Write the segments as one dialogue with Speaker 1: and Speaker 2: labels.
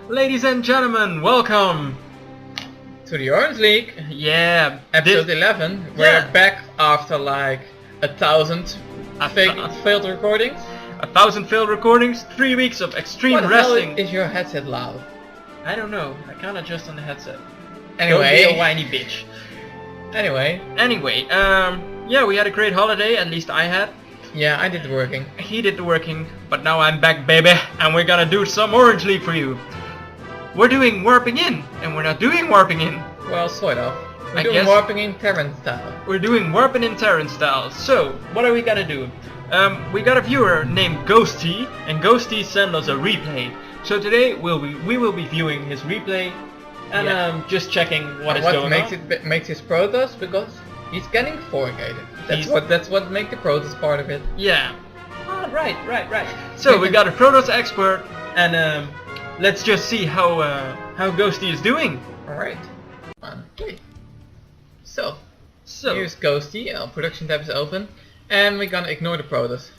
Speaker 1: Ladies and gentlemen, welcome
Speaker 2: to the Orange League.
Speaker 1: Yeah,
Speaker 2: episode 11. We're back after like 1,000 failed recordings.
Speaker 1: 1,000 failed recordings, 3 weeks of extreme wrestling.
Speaker 2: Hell is your headset loud?
Speaker 1: I don't know. I can't adjust on the headset.
Speaker 2: Anyway,
Speaker 1: don't be a whiny bitch.
Speaker 2: Anyway,
Speaker 1: yeah, we had a great holiday. At least I had.
Speaker 2: Yeah, I did the working.
Speaker 1: He did the working, but now I'm back, baby, and we're gonna do some Orange League for you. We're doing warping in, and we're not doing warping in.
Speaker 2: Well, sort of. We're
Speaker 1: I
Speaker 2: doing
Speaker 1: guess
Speaker 2: warping in Terran style.
Speaker 1: We're doing warping in Terran style. So, what are we gonna do? We got a viewer named Ghosty, and Ghosty sent us a replay. So today we will be viewing his replay, and just checking what is going on.
Speaker 2: What makes his Protoss, because he's getting forgated. That's what makes the Protoss part of it.
Speaker 1: Yeah. Oh, right. So we got a Protoss expert, and let's just see how Ghosty is doing.
Speaker 2: All right. Okay. So here's Ghosty. Our production tab is open, and we're gonna ignore the Protoss.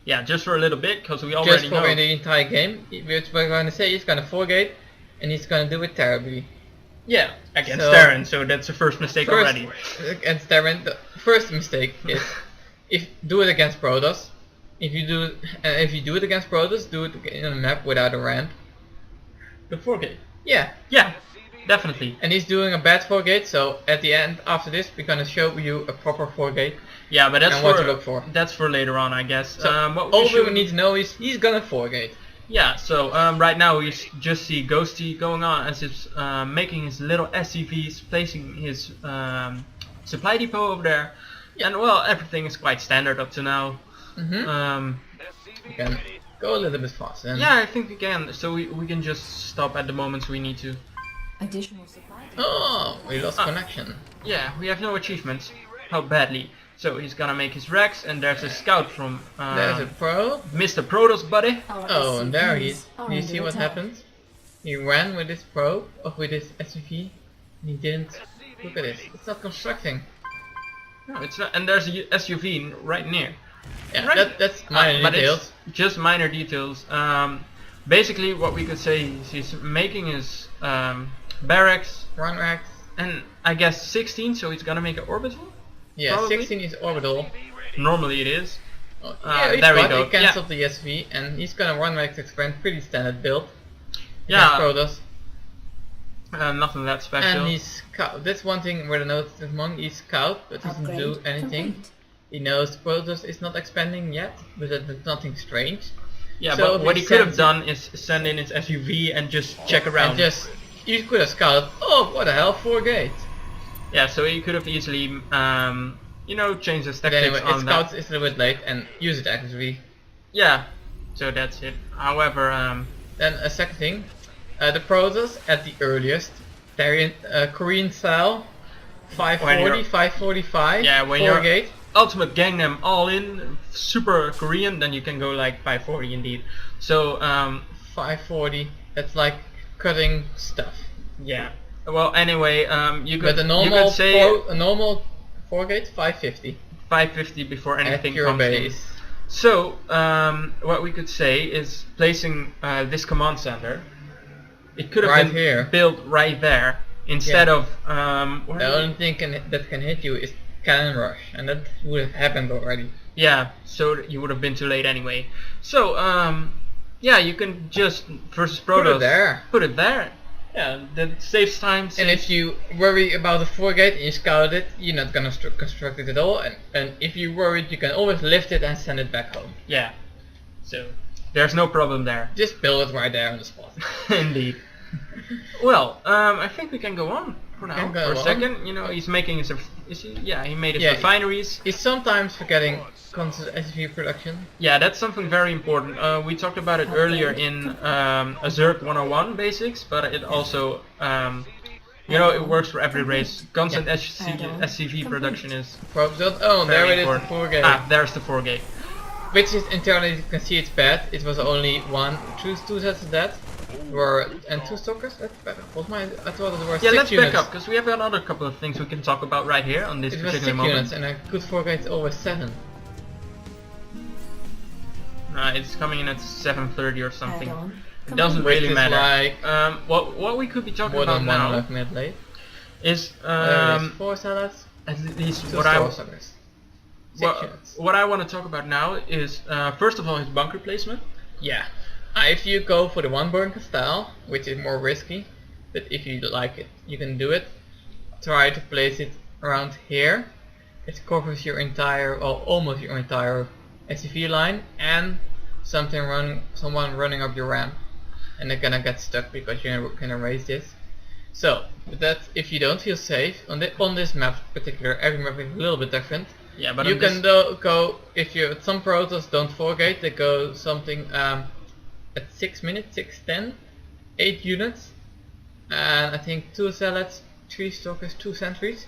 Speaker 1: Yeah, just for a little bit, because we already know.
Speaker 2: Just for the entire game, we're gonna say he's gonna forgate, and he's gonna do it terribly.
Speaker 1: Yeah, against Terran, so that's the first mistake already.
Speaker 2: Against Terran, the first mistake is do it against Protoss. If you do it against Protoss, do it in a map without a ramp.
Speaker 1: The forgate.
Speaker 2: Yeah,
Speaker 1: definitely.
Speaker 2: And he's doing a bad forgate, so at the end, after this, we're gonna show you a proper forgate.
Speaker 1: Yeah, but that's
Speaker 2: what to look for.
Speaker 1: That's for later on, I guess.
Speaker 2: So all we need to know is he's gonna forgate.
Speaker 1: Yeah, so right now we just see Ghosty going on as he's making his little SCVs, placing his supply depot over there. Yeah. And well, everything is quite standard up to now.
Speaker 2: We can go a little bit faster.
Speaker 1: Yeah, I think we can. So we can just stop at the moments we need to.
Speaker 3: Additional supply.
Speaker 2: Oh, we lost connection.
Speaker 1: Yeah, we have no achievements. How badly? So he's gonna make his Rex, and there's a scout from
Speaker 2: there's a pro,
Speaker 1: Mr. Protoss buddy.
Speaker 2: Oh, and there he is. Do you see what happens? He ran with his pro, or with his SUV, and he didn't. Look at this. It's not constructing.
Speaker 1: No, it's not. And there's a SUV right near.
Speaker 2: Yeah,
Speaker 1: right.
Speaker 2: that's minor details.
Speaker 1: It's just minor details. Basically, what we could say is he's making his barracks,
Speaker 2: run racks,
Speaker 1: and I guess 16. So he's gonna make an orbital.
Speaker 2: Yeah,
Speaker 1: probably.
Speaker 2: 16 is orbital.
Speaker 1: Normally it is.
Speaker 2: Oh, yeah,
Speaker 1: there we go.
Speaker 2: He cancelled the SV, and he's gonna run racks expand, pretty standard build.
Speaker 1: Yeah.
Speaker 2: Protoss.
Speaker 1: Nothing that special.
Speaker 2: And he's scout. That's one thing where the notice this monk. He's scout, but doesn't do anything. Complete. He knows Protoss is not expanding yet, but that's nothing strange.
Speaker 1: Yeah, so but what he could have done is send in his SUV and just check around.
Speaker 2: And you could have scouted. Oh, what the hell, 4 gates.
Speaker 1: Yeah, so he could have easily, changed his tactics
Speaker 2: anyway,
Speaker 1: on that.
Speaker 2: Scouts is a little bit late and use it actively.
Speaker 1: Yeah, so that's it. However,
Speaker 2: then a second thing, the Protoss at the earliest, Terran, Korean style, 540, 545,
Speaker 1: yeah, when
Speaker 2: 4 gate.
Speaker 1: Ultimate Gangnam all in, super Korean, then you can go like 540 indeed. So
Speaker 2: 540, that's like cutting stuff.
Speaker 1: Yeah. Well, anyway, you could,
Speaker 2: but a normal 4 gate 550.
Speaker 1: 550 before anything
Speaker 2: comes
Speaker 1: in. So what we could say is placing this command center. It could have been built right there instead of.
Speaker 2: The only thing that can hit you is cannon rush, and that would have happened already.
Speaker 1: Yeah, so you would have been too late anyway. So yeah, you can just versus Protoss. Put it there. Yeah, that saves time.
Speaker 2: And if you worry about the 4 gate and you scout it, you're not gonna construct it at all. And if you worried, you can always lift it and send it back home.
Speaker 1: Yeah. So there's no problem there.
Speaker 2: Just build it right there on the spot.
Speaker 1: Indeed. Well, I think we can go on for now. For a second, he's making his. He made his refineries.
Speaker 2: He's sometimes forgetting constant SUV production.
Speaker 1: Yeah, that's something very important. We talked about it earlier in Azure 101 basics, but it also, it works for every race. Constant SCV production is.
Speaker 2: Oh, there it is. The 4 gate.
Speaker 1: Ah, there's the 4 gate.
Speaker 2: Which is internally, you can see it's bad. It was only two sets of that. And 2 stalkers. That's better. I thought it were 6 units.
Speaker 1: Yeah, let's back up because we have another couple of things we can talk about right here on this particular moment.
Speaker 2: It was 6 units, and a good 4 gate is always 7.
Speaker 1: It's coming in at 7:30 or something. It doesn't
Speaker 2: Which
Speaker 1: really
Speaker 2: is
Speaker 1: matter.
Speaker 2: like
Speaker 1: What we could be talking
Speaker 2: more
Speaker 1: about
Speaker 2: than
Speaker 1: now
Speaker 2: 1.5 minutes late.
Speaker 1: is
Speaker 2: There is 4 salads,
Speaker 1: at least
Speaker 2: 2
Speaker 1: what I
Speaker 2: store suckers. 6 units.
Speaker 1: what I want to talk about now is first of all his bunker placement.
Speaker 2: Yeah. If you go for the one bunker style, which is more risky, but if you like it, you can do it. Try to place it around here. It covers your entire, or almost your entire SUV line, and someone running up your ramp, and they're gonna get stuck because you can erase this. So that's if you don't feel safe on this map particular. Every map is a little bit different.
Speaker 1: Yeah, but
Speaker 2: You can go if you some protos don't forgate. They go something at 6 minutes, 6:10, 8 units, and I think 2 salads, 3 stalkers, 2 sentries.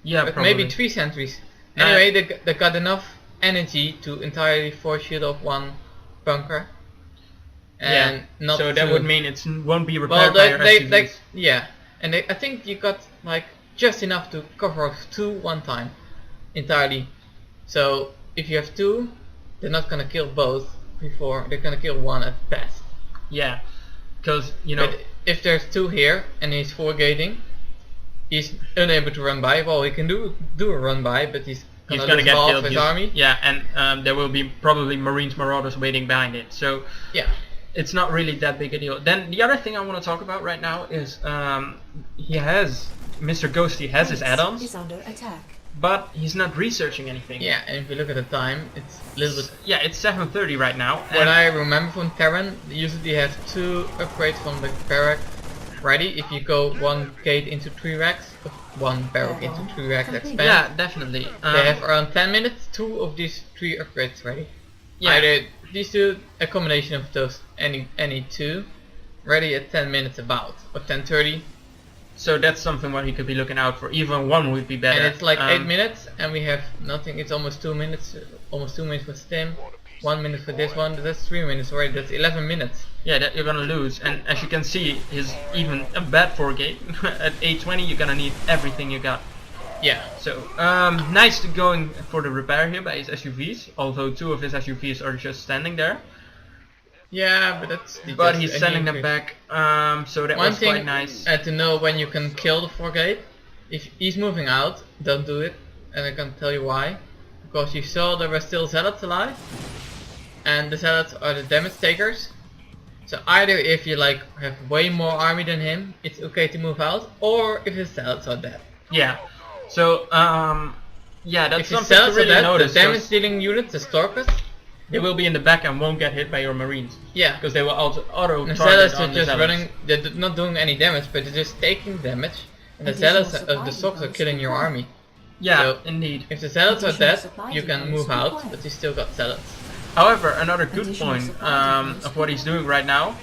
Speaker 1: yeah,
Speaker 2: But
Speaker 1: probably.
Speaker 2: maybe 3 sentries. Anyway, they got enough energy to entirely force shield off 1 bunker. And not
Speaker 1: so that
Speaker 2: two.
Speaker 1: would mean it won't be
Speaker 2: Well,
Speaker 1: repaired by your SUVs.
Speaker 2: yeah, and I think you got like just enough to cover off 2 one time, entirely. So if you have 2, they're not gonna kill both before they're gonna kill 1 at best.
Speaker 1: Yeah, because you know.
Speaker 2: But if there's 2 here and he's forgating, he's unable to run by. Well, he can do a run by, but he's
Speaker 1: He's
Speaker 2: gonna
Speaker 1: gonna get
Speaker 2: lose half
Speaker 1: killed.
Speaker 2: his army.
Speaker 1: Yeah, and there will be probably Marines Marauders waiting behind it. So
Speaker 2: Yeah.
Speaker 1: it's not really that big a deal. Then the other thing I want to talk about right now is Mr. Ghosty has his add-ons,
Speaker 3: is under attack.
Speaker 1: but he's not researching anything.
Speaker 2: Yeah, and if you look at the time, it's a little bit.
Speaker 1: Yeah, it's 7:30 right now.
Speaker 2: What
Speaker 1: and-
Speaker 2: I remember from Terran, they usually have 2 upgrades from the barrack ready. If you go 1 gate into 3 racks, 1 barrack into 3 racks expand.
Speaker 1: yeah, definitely.
Speaker 2: They have around 10 minutes, 2 of these 3 upgrades ready.
Speaker 1: Yeah.
Speaker 2: Either these 2, a combination of those, any 2, ready at 10 minutes about, or 10:30.
Speaker 1: So that's something what he could be looking out for. Even 1 would be better.
Speaker 2: And it's like 8 minutes, and we have nothing. It's almost 2 minutes. Almost 2 minutes for Stim. 1 minute for this one. That's 3 minutes already. That's 11 minutes.
Speaker 1: Yeah, that you're gonna lose. And as you can see, his even a bad 4-gate at 8:20, you're gonna need everything you got.
Speaker 2: Yeah.
Speaker 1: So nice to going for the repair here by his SUVs. Although 2 of his SUVs are just standing there,
Speaker 2: Yeah, but that's.
Speaker 1: but
Speaker 2: just
Speaker 1: he's
Speaker 2: a
Speaker 1: sending
Speaker 2: new
Speaker 1: them
Speaker 2: trick.
Speaker 1: back. So that
Speaker 2: One
Speaker 1: was
Speaker 2: thing
Speaker 1: quite nice.
Speaker 2: to know when you can kill the 4-gate. If he's moving out, don't do it. And I can tell you why. Because you saw there were still zealots alive. And the zealots are the damage takers. So either if you like have way more army than him, it's okay to move out. Or if his zealots are dead.
Speaker 1: Yeah. So yeah, that's
Speaker 2: If his
Speaker 1: something to
Speaker 2: zealots are
Speaker 1: really
Speaker 2: dead,
Speaker 1: notice.
Speaker 2: the damage
Speaker 1: 'cause
Speaker 2: dealing units, the stalkers,
Speaker 1: they will be in the back and won't get hit by your Marines.
Speaker 2: yeah.
Speaker 1: Because they will auto
Speaker 2: The
Speaker 1: target
Speaker 2: zealots
Speaker 1: on
Speaker 2: are
Speaker 1: the
Speaker 2: just
Speaker 1: zealots.
Speaker 2: running, they're not doing any damage, but they're just taking damage. And the
Speaker 3: Additional
Speaker 2: zealots,
Speaker 3: supply
Speaker 2: the stalkers are
Speaker 3: depots
Speaker 2: killing your
Speaker 3: required.
Speaker 2: army.
Speaker 1: Yeah,
Speaker 2: So-
Speaker 1: indeed.
Speaker 2: If the zealots are
Speaker 3: Additional
Speaker 2: dead,
Speaker 3: supply
Speaker 2: you can
Speaker 3: depots
Speaker 2: move out,
Speaker 3: required.
Speaker 2: but you still got zealots.
Speaker 1: However, another good
Speaker 3: Additional
Speaker 1: point
Speaker 3: supply depots
Speaker 1: of what he's doing right now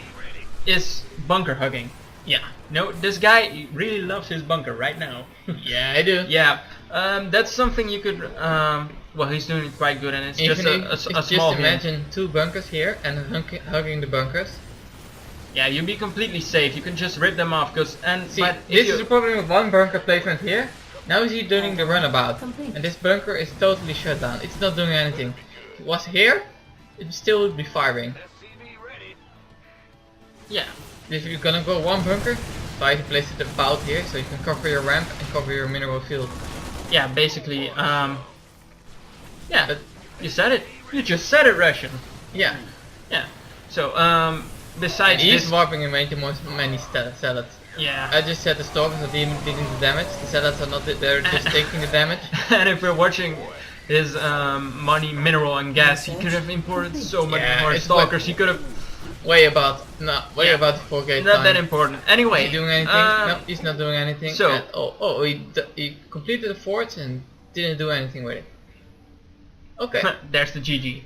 Speaker 1: is bunker hugging.
Speaker 2: Yeah.
Speaker 1: No, this guy really loves his bunker right now.
Speaker 2: Yeah, I do.
Speaker 1: Yeah, that's something you could. Well, he's doing it quite good, and it's just
Speaker 2: Even
Speaker 1: a
Speaker 2: if-
Speaker 1: small
Speaker 2: just
Speaker 1: hint.
Speaker 2: imagine 2 bunkers here and hugging the bunkers.
Speaker 1: Yeah, you'll be completely safe. You can just rip them off,
Speaker 2: See,
Speaker 1: but if
Speaker 2: this
Speaker 1: you-
Speaker 2: is the problem with 1 bunker placement here. Now he's doing the runabout,
Speaker 3: Complete.
Speaker 2: and this bunker is totally shut down. It's not doing anything. If it was here, it still would be firing.
Speaker 1: yeah,
Speaker 2: If you're gonna go 1 bunker, try to place it about here so you can cover your ramp and cover your mineral field.
Speaker 1: yeah, basically, yeah,
Speaker 2: But
Speaker 1: you said it. You just said it, Russian.
Speaker 2: yeah,
Speaker 1: Yeah. So, besides
Speaker 2: he's
Speaker 1: this,
Speaker 2: warping and making many zealots.
Speaker 1: yeah.
Speaker 2: I just said the stalkers are dealing the damage. The zealots are not. They're just taking the damage.
Speaker 1: And if we're watching his money, mineral, and gas, he could have imported so much
Speaker 2: Yeah,
Speaker 1: more
Speaker 2: it's
Speaker 1: stalkers. He could have.
Speaker 2: Way about
Speaker 1: Yeah.
Speaker 2: about the 4-gate
Speaker 1: Not
Speaker 2: time.
Speaker 1: that important. Anyway,
Speaker 2: Is he doing anything? No, he's not doing anything.
Speaker 1: so-
Speaker 2: And- he completed the forts and didn't do anything with it. Okay.
Speaker 1: there's the GG.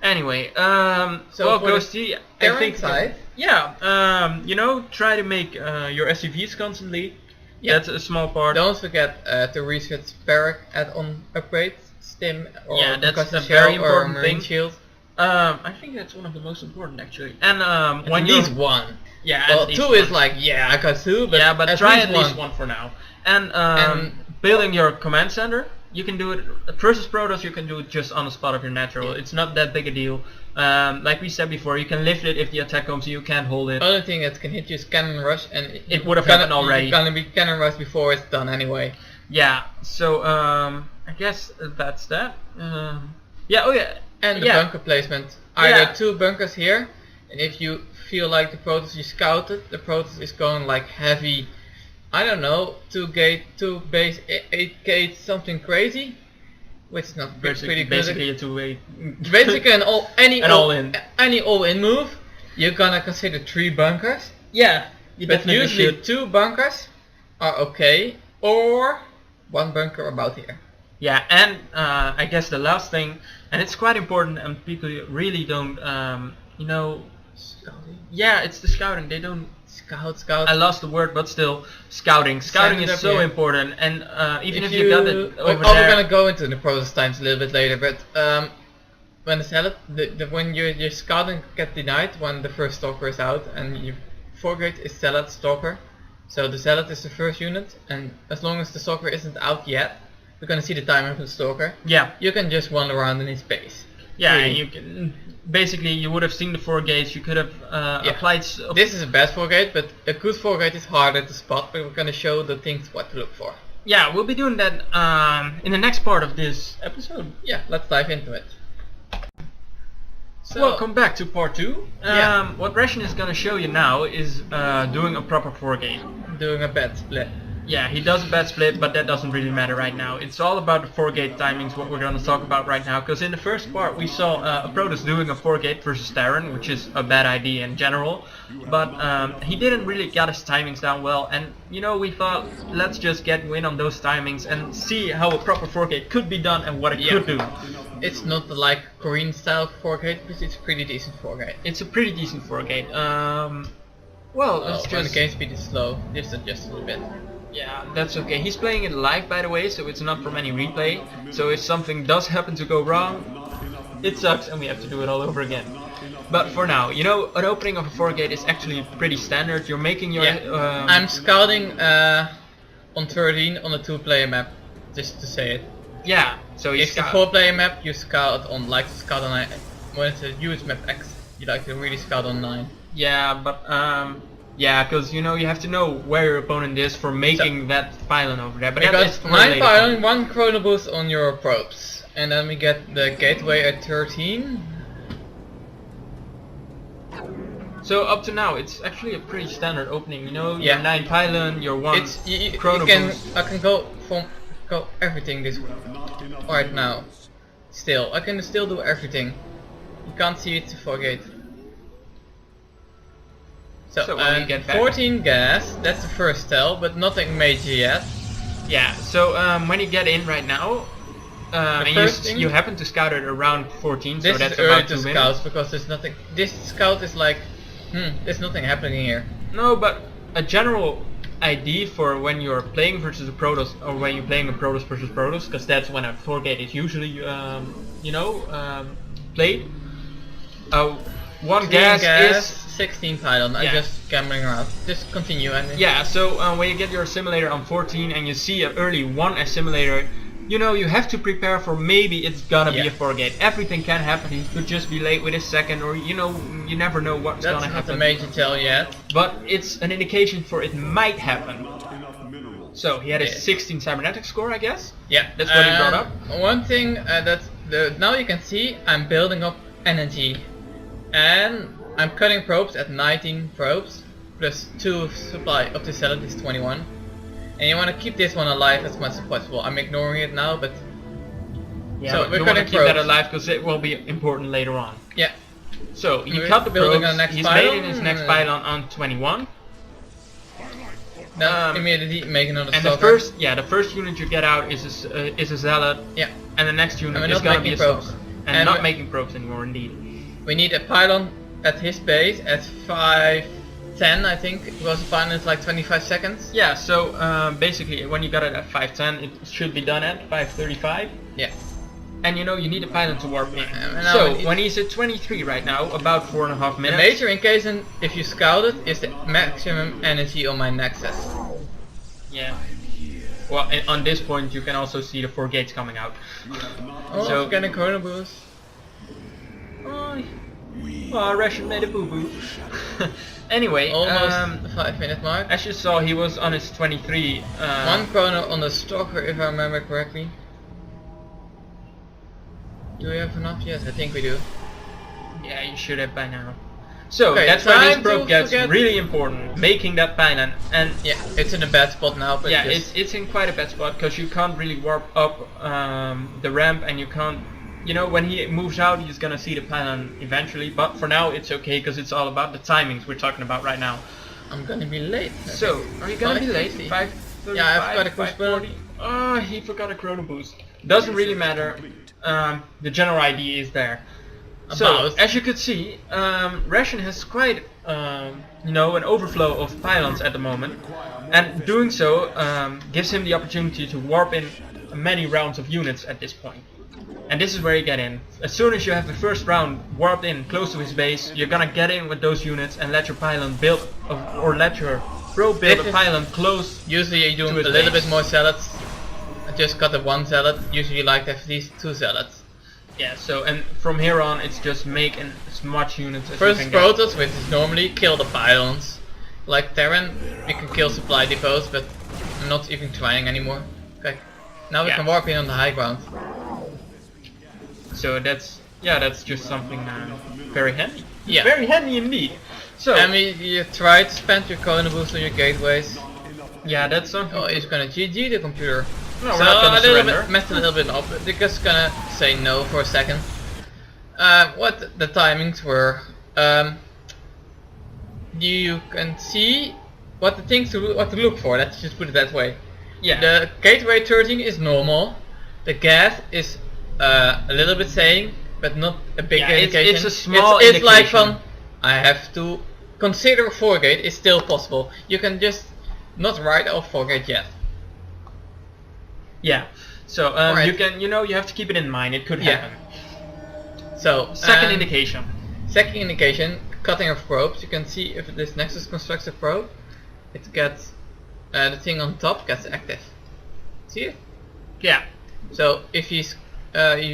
Speaker 1: Anyway,
Speaker 2: So
Speaker 1: well,
Speaker 2: for the
Speaker 1: Ghosty, I
Speaker 2: Terran
Speaker 1: think,
Speaker 2: side?
Speaker 1: yeah, you know, try to make your SUVs constantly.
Speaker 2: Yeah.
Speaker 1: That's a small part.
Speaker 2: Don't forget to research barrack add-on upgrades, stim or
Speaker 1: Yeah, that's
Speaker 2: percussive
Speaker 1: a very
Speaker 2: shell or
Speaker 1: important
Speaker 2: marine
Speaker 1: thing.
Speaker 2: shield.
Speaker 1: I think that's one of the most important actually. And when
Speaker 2: At
Speaker 1: you
Speaker 2: least 1.
Speaker 1: yeah,
Speaker 2: Well,
Speaker 1: at least
Speaker 2: 2
Speaker 1: one.
Speaker 2: is like yeah, I got 2, but
Speaker 1: yeah, but
Speaker 2: at
Speaker 1: try
Speaker 2: least
Speaker 1: at least one for now. And
Speaker 2: And-
Speaker 1: building your command center you can do it versus Protoss. You can do it just on the spot of your natural. It's not that big a deal. Like we said before, you can lift it if the attack comes and you can't hold it.
Speaker 2: Only thing that can hit you is cannon rush, and
Speaker 1: it would have happened already.
Speaker 2: It's gonna be cannon rush before it's done anyway.
Speaker 1: Yeah. So I guess that's that. Yeah. Oh yeah.
Speaker 2: And the bunker placement. Either 2 bunkers here, and if you feel like the Protoss you scouted, the Protoss is going like heavy. I don't know, 2 base, 8 gate, something crazy, which is not pretty good.
Speaker 1: Basically a 2-way.
Speaker 2: Basically any
Speaker 1: all-in
Speaker 2: all-in move, you're gonna consider 3 bunkers.
Speaker 1: Yeah,
Speaker 2: but usually 2 bunkers are okay, or 1 bunker about here.
Speaker 1: Yeah, and I guess the last thing, and it's quite important, and people really don't, you know,
Speaker 2: Scouting.
Speaker 1: Yeah, it's the scouting. They don't.
Speaker 2: Scout.
Speaker 1: I lost the word, but still, scouting. Scouting is so important, and even if you got it over there.
Speaker 2: We're gonna go into the process times a little bit later, but when the zealot, when your scouting get denied when the first stalker is out, and your forgate is zealot stalker, so the zealot is the first unit, and as long as the stalker isn't out yet, we're gonna see the timer of the stalker.
Speaker 1: Yeah.
Speaker 2: You can just wander around in his base.
Speaker 1: Yeah, really. You can. Basically, you would have seen the 4 gates. You could have applied.
Speaker 2: This is a bad 4 gate, but a good 4 gate is harder to spot. But we're gonna show the things what to look for.
Speaker 1: Yeah, we'll be doing that in the next part of this episode.
Speaker 2: Yeah, let's dive into it.
Speaker 1: So, welcome back to part 2. What Ration is gonna show you now is doing a proper 4 gate.
Speaker 2: Doing a bad split.
Speaker 1: Yeah, he does a bad split, but that doesn't really matter right now. It's all about the 4 gate timings, what we're going to talk about right now. Because in the first part we saw a Protoss doing a 4 gate versus Terran, which is a bad idea in general. But he didn't really get his timings down well, and you know, we thought, let's just get in on those timings and see how a proper 4 gate could be done and what it could do.
Speaker 2: It's not like Korean style 4 gate, but it's a pretty decent 4 gate.
Speaker 1: It's a pretty decent 4 gate.
Speaker 2: When the game speed is slow, just adjust a little bit.
Speaker 1: Yeah, that's okay. He's playing it live, by the way, so it's not from any replay. So if something does happen to go wrong, it sucks and we have to do it all over again. But for now, you know, an opening of a 4 gate is actually pretty standard. You're making your...
Speaker 2: I'm scouting on 13 on a 2-player map, just to say it.
Speaker 1: Yeah, so
Speaker 2: if it's a 4-player map, you scout on, like to scout on 9. When it's a huge map X, you like to really scout on 9.
Speaker 1: Yeah, but yeah, because you know, you have to know where your opponent is for making that pylon over there. But
Speaker 2: because 9 pylon, 1 chrono boost on your probes, and then we get the gateway at 13.
Speaker 1: So up to now, it's actually a pretty standard opening. You know, your 9 pylon, your 1 chrono boost.
Speaker 2: I can go everything this right now. Still, I can still do everything. You can't see it for gate. So when we get back, 14 gas, that's the first tell, but nothing major yet.
Speaker 1: Yeah, so when you get in right now, and you happen to scout it around 14, so that's about 2 minutes. This is early to scout
Speaker 2: because there's nothing, this scout is like, there's nothing happening here.
Speaker 1: No, but a general idea for when you're playing versus a Protoss, or when you're playing a Protoss versus Protoss, because that's when a 4 gate is usually, you know, played. 1 gas is
Speaker 2: 16 pylon. I'm just gambling around. Just continue.
Speaker 1: Yeah, so when you get your assimilator on 14 and you see an early 1 assimilator, you know, you have to prepare for maybe it's gonna be a 4 gate. Everything can happen. He could just be late with his second, or you know, you never know what's gonna happen.
Speaker 2: That's not a major tell yet.
Speaker 1: But it's an indication for it might happen. So he had a 16 cybernetic score, I guess.
Speaker 2: Yeah,
Speaker 1: that's what he brought up.
Speaker 2: One thing now you can see I'm building up energy, and I'm cutting probes at 19 probes, plus 2 supply of the zealot is 21. And you want to keep this one alive as much as possible. I'm ignoring it now, but...
Speaker 1: Yeah, so we're going to keep that alive because it will be important later on.
Speaker 2: Yeah.
Speaker 1: So, you cut the probes, he's made in his next pylon on 21.
Speaker 2: Now immediately make another
Speaker 1: and
Speaker 2: stalker.
Speaker 1: the first unit you get out is a zealot.
Speaker 2: Yeah.
Speaker 1: And the next unit is going to be a stalker. And not making probes anymore, indeed.
Speaker 2: We need a pylon at his base at 5:10, I think, because the pylon is like 25 seconds.
Speaker 1: Yeah, so basically when you got it at 5:10, it should be done at 5:35.
Speaker 2: Yeah.
Speaker 1: And you know, you need a pylon to warp in. So when he's at 23 right now, about 4.5 minutes.
Speaker 2: The major indication, if you scout it, is the maximum energy on my nexus.
Speaker 1: Yeah. Well, and on this point you can also see the 4 gates coming out.
Speaker 2: Oh,
Speaker 1: So-
Speaker 2: getting chrono boost.
Speaker 1: Oh, Russian made a boo-boo. Anyway,
Speaker 2: Almost the 5-minute mark.
Speaker 1: as you saw, he was on his 23.
Speaker 2: 1 chrono on the stalker, if I remember correctly. Do we have enough? Yes, I think we do.
Speaker 1: Yeah, you should have by now. So
Speaker 2: Okay,
Speaker 1: that's where this
Speaker 2: time
Speaker 1: probe
Speaker 2: to
Speaker 1: gets
Speaker 2: forget-
Speaker 1: really important, making that pylon. And
Speaker 2: Yeah, it's in a bad spot now, but
Speaker 1: yeah,
Speaker 2: just
Speaker 1: it's in quite a bad spot because you can't really warp up the ramp, and you can't. You know, when he moves out, he's gonna see the pylon eventually. But for now, it's okay because it's all about the timings we're talking about right now.
Speaker 2: I'm gonna be late.
Speaker 1: So, are you gonna be late?
Speaker 2: 5:50.
Speaker 1: 5:35,
Speaker 2: Yeah, I forgot a push
Speaker 1: 5:40. Oh, he forgot a chrono boost. Doesn't really matter. The general idea is there. So,
Speaker 2: About.
Speaker 1: as you could see, Ration has quite, you know, an overflow of pylons at the moment, and doing so gives him the opportunity to warp in many rounds of units at this point. And this is where you get in. As soon as you have the first round warped in close to his base, you're gonna get in with those units and let your pylon build, or let your probe build
Speaker 2: This
Speaker 1: a
Speaker 2: is-
Speaker 1: pylon close.
Speaker 2: Usually you do
Speaker 1: To
Speaker 2: a
Speaker 1: his
Speaker 2: little
Speaker 1: base.
Speaker 2: bit more zealots. I just got the 1 zealot. Usually you like to have at least 2 zealots.
Speaker 1: Yeah, so, and from here on it's just making as much units as
Speaker 2: First
Speaker 1: you can get.
Speaker 2: Protoss, which is normally kill the pylons. Like Terran, we can kill supply depots, but I'm not even trying anymore. Okay, now we
Speaker 1: Yeah.
Speaker 2: can warp in on the high ground.
Speaker 1: So that's, yeah, that's just something very handy.
Speaker 2: Yeah.
Speaker 1: Very handy indeed. So,
Speaker 2: And you try to spend your chrono boost on your gateways.
Speaker 1: yeah, that's something.
Speaker 2: Oh, it's gonna GG the computer.
Speaker 1: No, we're
Speaker 2: So
Speaker 1: not gonna
Speaker 2: a little
Speaker 1: surrender.
Speaker 2: bit messed a little bit up. They're just gonna say no for a second. What the timings were. You can see what the things what to look for. Let's just put it that way.
Speaker 1: Yeah.
Speaker 2: The gateway 13 is normal. The gas is a little bit saying, but not a big
Speaker 1: Yeah, it's-
Speaker 2: indication.
Speaker 1: it's a small
Speaker 2: It's like
Speaker 1: indication.
Speaker 2: from I have to consider 4-gate is still possible. You can just not write off 4-gate yet.
Speaker 1: Yeah. So
Speaker 2: Alright.
Speaker 1: you can, you know, you have to keep it in mind. It could
Speaker 2: Yeah.
Speaker 1: happen.
Speaker 2: So
Speaker 1: Second indication.
Speaker 2: Second indication, cutting of probes. You can see if this Nexus constructs a probe, it gets the thing on top gets active. See it?
Speaker 1: Yeah.
Speaker 2: So if you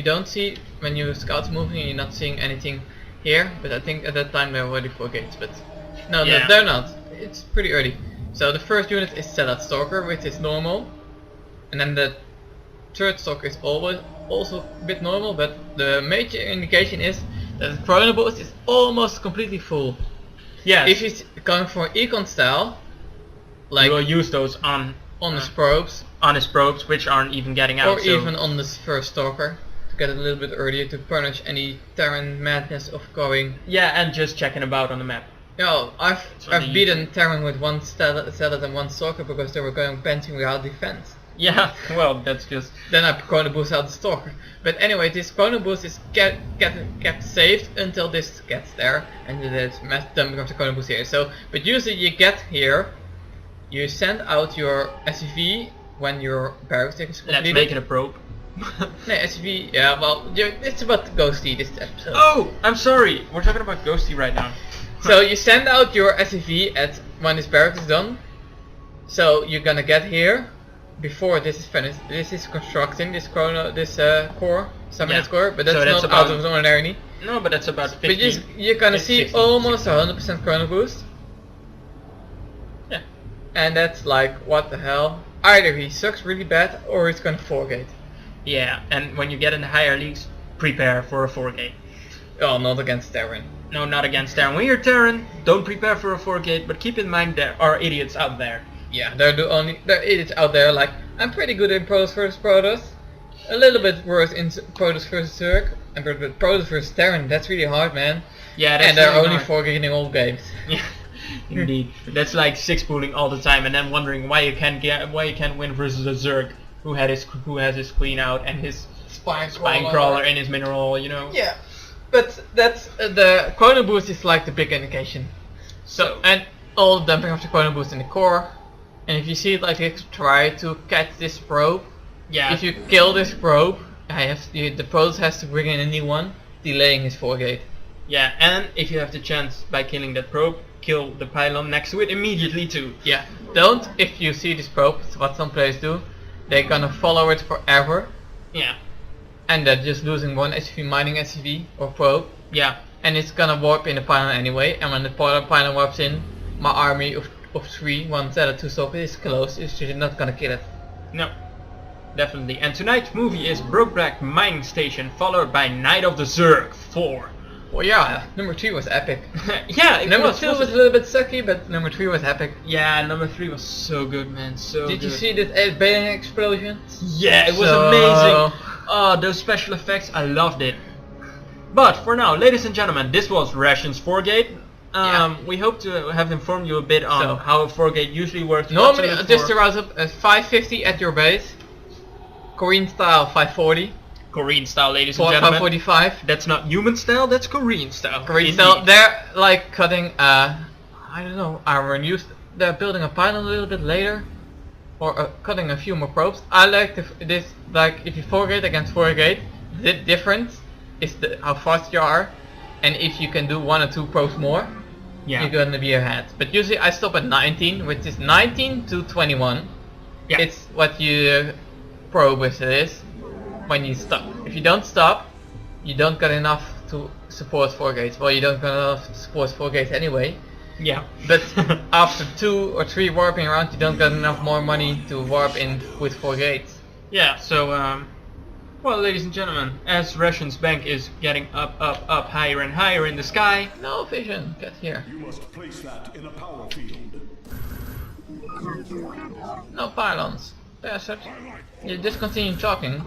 Speaker 2: don't see when your scouts moving, and you're not seeing anything here. But I think at that time they're already 4 gates. But no,
Speaker 1: Yeah.
Speaker 2: they're not. It's pretty early. So the first unit is Zealot Stalker, which is normal, and then the third stalker is always also a bit normal. But the major indication is that the chrono boost is almost completely full.
Speaker 1: Yeah.
Speaker 2: If he's going for econ style, like
Speaker 1: you will use those on
Speaker 2: his probes,
Speaker 1: his probes, which aren't even getting out.
Speaker 2: or
Speaker 1: so
Speaker 2: even on this first stalker, to get it a little bit earlier to punish any Terran madness of going.
Speaker 1: yeah, and just checking about on the map.
Speaker 2: No, I've
Speaker 1: what they
Speaker 2: beaten Terran with 1 zealot and 1 stalker because they were going benching without defense.
Speaker 1: Yeah. Well, that's just.
Speaker 2: Then I chrono boost out the stalker. But anyway, this chrono boost is kept saved until this gets there, and then becomes a chrono boost here. So, but usually you get here, you send out your SCV when your barracks is completed.
Speaker 1: Let's make it a probe.
Speaker 2: No, SCV, yeah, well, it's about Ghosty this episode.
Speaker 1: Oh, I'm sorry. We're talking about Ghosty right now.
Speaker 2: So you send out your SCV at when this barracks is done. So you're gonna get here before this is finished. This is constructing this core, 7-minute
Speaker 1: Yeah.
Speaker 2: core, but that's
Speaker 1: So that's
Speaker 2: not out
Speaker 1: about-
Speaker 2: of the ordinary.
Speaker 1: No, but that's about 15.
Speaker 2: But you're gonna see
Speaker 1: 16.
Speaker 2: almost 100% chrono boost.
Speaker 1: Yeah.
Speaker 2: And that's like, what the hell? Either he sucks really bad or he's gonna 4-gate.
Speaker 1: Yeah, and when you get in the higher leagues, prepare for a 4-gate.
Speaker 2: Oh, not against Terran.
Speaker 1: No, not against Terran. When you're Terran, don't prepare for a 4-gate, but keep in mind there are idiots out there.
Speaker 2: Yeah, there are idiots out there like, I'm pretty good in Protoss versus Protoss. A little bit worse in Protoss versus Zerg. And but Protoss versus Terran, that's really hard, man.
Speaker 1: Yeah, that's
Speaker 2: And they're
Speaker 1: really
Speaker 2: only
Speaker 1: hard.
Speaker 2: 4-gating all games.
Speaker 1: Yeah, indeed. That's like 6-pooling all the time, and then wondering why you can't win versus a Zerg who has his queen out and his
Speaker 2: Spine
Speaker 1: crawler and his mineral, you know.
Speaker 2: Yeah, but that's the chrono boost is like the big indication. So and all the dumping of the chrono boost in the core, and if you see it like this, try to catch this probe.
Speaker 1: Yeah.
Speaker 2: If you kill this probe, the Protoss has to bring in a new one, delaying his 4-gate.
Speaker 1: Yeah, and if you have the chance by killing that probe, kill the pylon next to it immediately too.
Speaker 2: Yeah, don't if you see this probe, what some players do, they're gonna follow it forever,
Speaker 1: Yeah.
Speaker 2: and they're just losing one SCV mining SCV or probe,
Speaker 1: Yeah.
Speaker 2: and it's gonna warp in the final anyway. And when the final warps in, my army of 3, 1 Zeta, 2 Soap is close. It's just not gonna kill it.
Speaker 1: No. Definitely. And tonight's movie is Brokeback Mining Station, followed by Night of the Zerg 4.
Speaker 2: Well, yeah, number 3 was epic.
Speaker 1: Yeah, it
Speaker 2: Number
Speaker 1: was.
Speaker 2: 2 was a little bit sucky, but number 3 was epic.
Speaker 1: Yeah, number 3 was so good, man. So
Speaker 2: Did
Speaker 1: good.
Speaker 2: you see this alien explosion?
Speaker 1: Yeah, it was
Speaker 2: So-
Speaker 1: amazing. Oh, those special effects, I loved it. But for now, ladies and gentlemen, this was Rations 4-Gate. We hope to have informed you a bit on
Speaker 2: So-
Speaker 1: how a 4-Gate usually works.
Speaker 2: Normally,
Speaker 1: what to look
Speaker 2: just
Speaker 1: for.
Speaker 2: around up at 550 at your base. Korean style 540.
Speaker 1: Korean style, ladies and gentlemen.
Speaker 2: 545.
Speaker 1: That's not human style, that's Korean style.
Speaker 2: Korean
Speaker 1: Indeed.
Speaker 2: style. They're like cutting, I don't know, iron used. They're building a pylon a little bit later. Or cutting a few more probes. I like this, like if you 4-gate against 4-gate, the difference is how fast you are. And if you can do 1 or 2 probes more,
Speaker 1: Yeah.
Speaker 2: you're gonna be ahead. But usually I stop at 19, which is 19 to 21.
Speaker 1: Yeah.
Speaker 2: It's what you probe with this when you stop. If you don't stop, you don't get enough to support 4-gates. Well, you don't get enough to support 4-gates anyway.
Speaker 1: Yeah.
Speaker 2: But after 2 or 3 warping around, you don't get enough more money to warp in with 4-gates.
Speaker 1: Yeah, so, well, ladies and gentlemen, as Rations Bank is getting up, higher and higher in the sky.
Speaker 2: No vision, get here.
Speaker 3: You must place that in a power field.
Speaker 2: No pylons. Yeah, such. You just continue talking.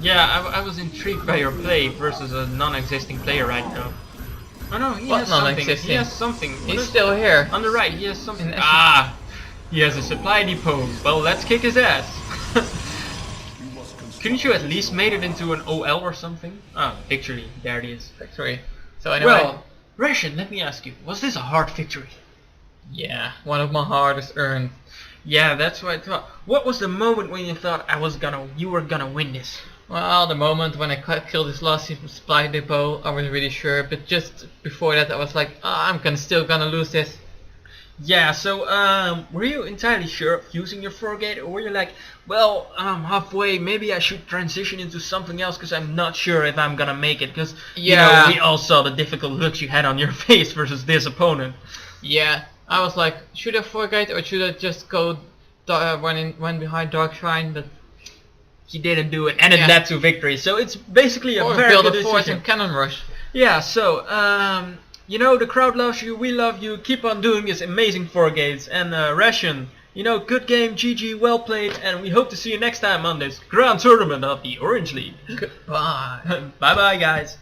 Speaker 1: Yeah, I was intrigued by your play versus a non-existing player right now. Oh no, he
Speaker 2: What
Speaker 1: has something.
Speaker 2: non-existing?
Speaker 1: He has something. What
Speaker 2: He's
Speaker 1: is-
Speaker 2: still here.
Speaker 1: on the right, he has something.
Speaker 2: In
Speaker 1: Ah! He has a supply depot. Well, let's kick his ass.
Speaker 3: You must construct
Speaker 1: Couldn't you at least made it into an OL or something? Ah, victory. There it is.
Speaker 2: Victory. So anyway,
Speaker 1: Well, Ration, let me ask you, was this a hard victory?
Speaker 2: yeah, one of my hardest earned.
Speaker 1: Yeah, that's what I thought. What was the moment when you thought you were gonna win this?
Speaker 2: Well, the moment when I killed this last supply depot, I was really sure. But just before that, I was like, I'm still gonna lose this.
Speaker 1: Yeah, so were you entirely sure of using your 4-gate, or were you like, well, halfway, maybe I should transition into something else because I'm not sure if I'm gonna make it, because
Speaker 2: Yeah.
Speaker 1: you know, we all saw the difficult looks you had on your face versus this opponent.
Speaker 2: Yeah, I was like, should I 4-gate or should I just go run behind Dark Shrine? But
Speaker 1: He didn't do it, and it
Speaker 2: Yeah.
Speaker 1: led to victory, so it's basically a
Speaker 2: or
Speaker 1: very
Speaker 2: build
Speaker 1: good
Speaker 2: a fort
Speaker 1: decision.
Speaker 2: and cannon rush.
Speaker 1: Yeah, so, you know, the crowd loves you, we love you, keep on doing this amazing 4-gates, and Ration, you know, good game, GG, well played, and we hope to see you next time on this Grand Tournament of the Orange League.
Speaker 2: Goodbye.
Speaker 1: Bye bye, guys.